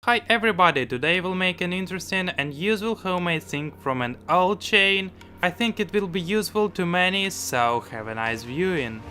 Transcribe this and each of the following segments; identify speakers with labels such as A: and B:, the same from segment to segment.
A: Hi everybody, today we'll make an interesting and useful homemade thing from an old chain. I think it will be useful to many, so have a nice viewing.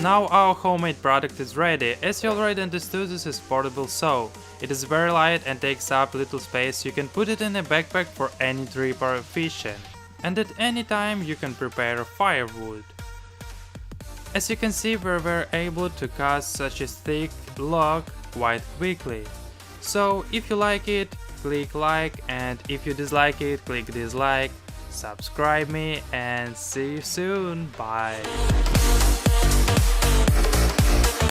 A: Now our homemade product is ready. As you already understood, this is portable saw. It is very light and takes up little space. You can put it in a backpack for any trip or fishing. And at any time you can prepare firewood. As you can see, we were able to cut such a thick log quite quickly. So if you like it, click like, and if you dislike it, click dislike. Subscribe me and see you soon. Bye.